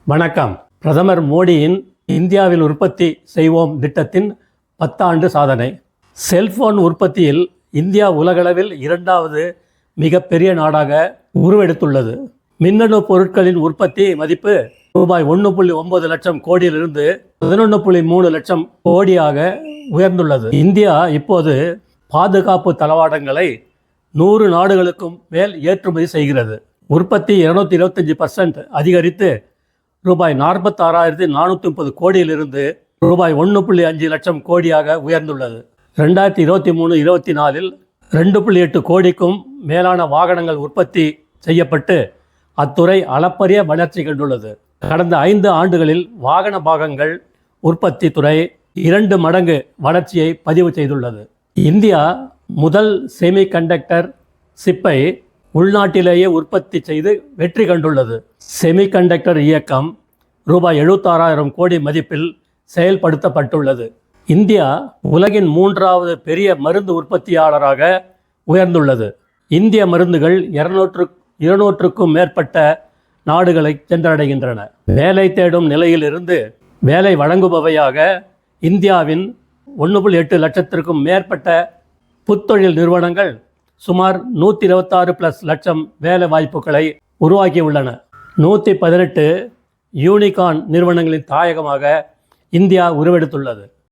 வணக்கம். பிரதமர் மோடியின் இந்தியாவில் உற்பத்தி செய்வோம் திட்டத்தின் 10 ஆண்டு சாதனை. செல்போன் உற்பத்தியில் இந்தியா உலகளவில் 2வது மிகப்பெரிய நாடாக உருவெடுத்துள்ளது. மின்னணு பொருட்களின் உற்பத்தி மதிப்பு ரூபாய் 1.9 லட்சம் கோடியிலிருந்து 11.3 லட்சம் கோடியாக உயர்ந்துள்ளது. இந்தியா இப்போது பாதுகாப்பு தளவாடங்களை 100 நாடுகளுக்கும் மேல் ஏற்றுமதி செய்கிறது. உற்பத்தி 225% அதிகரித்து ரூபாய் 46,430 கோடியிலிருந்து ரூபாய் 1.5 லட்சம் கோடியாக உயர்ந்துள்ளது. 2023-24 2.8 கோடிக்கும் மேலான வாகனங்கள் உற்பத்தி செய்யப்பட்டு அத்துறை அளப்பரிய வளர்ச்சி கண்டுள்ளது. கடந்த 5 ஆண்டுகளில் வாகன பாகங்கள் உற்பத்தி துறை 2 மடங்கு வளர்ச்சியை பதிவு செய்துள்ளது. இந்தியா முதல் செமிகண்டக்டர் சிப்பை உள்நாட்டிலேயே உற்பத்தி செய்து வெற்றி கண்டுள்ளது. செமிகண்டக்டர் இயக்கம் ரூபாய் 76,000 கோடி மதிப்பில் செயல்படுத்தப்பட்டுள்ளது. இந்தியா உலகின் 3வது பெரிய மருந்து உற்பத்தியாளராக உயர்ந்துள்ளது. இந்திய மருந்துகள் 200க்கும் மேற்பட்ட நாடுகளை சென்றடைகின்றன. வேலை தேடும் நிலையில் இருந்து வேலை வழங்குபவையாக இந்தியாவின் 1.8 லட்சத்திற்கும் மேற்பட்ட புத்தொழில் நிறுவனங்கள் சுமார் 126+ லட்சம் வேலை வாய்ப்புகளை உருவாக்கியுள்ளன. 118 யூனிகார்ன் நிறுவனங்களின் தாயகமாக இந்தியா உருவெடுத்துள்ளது.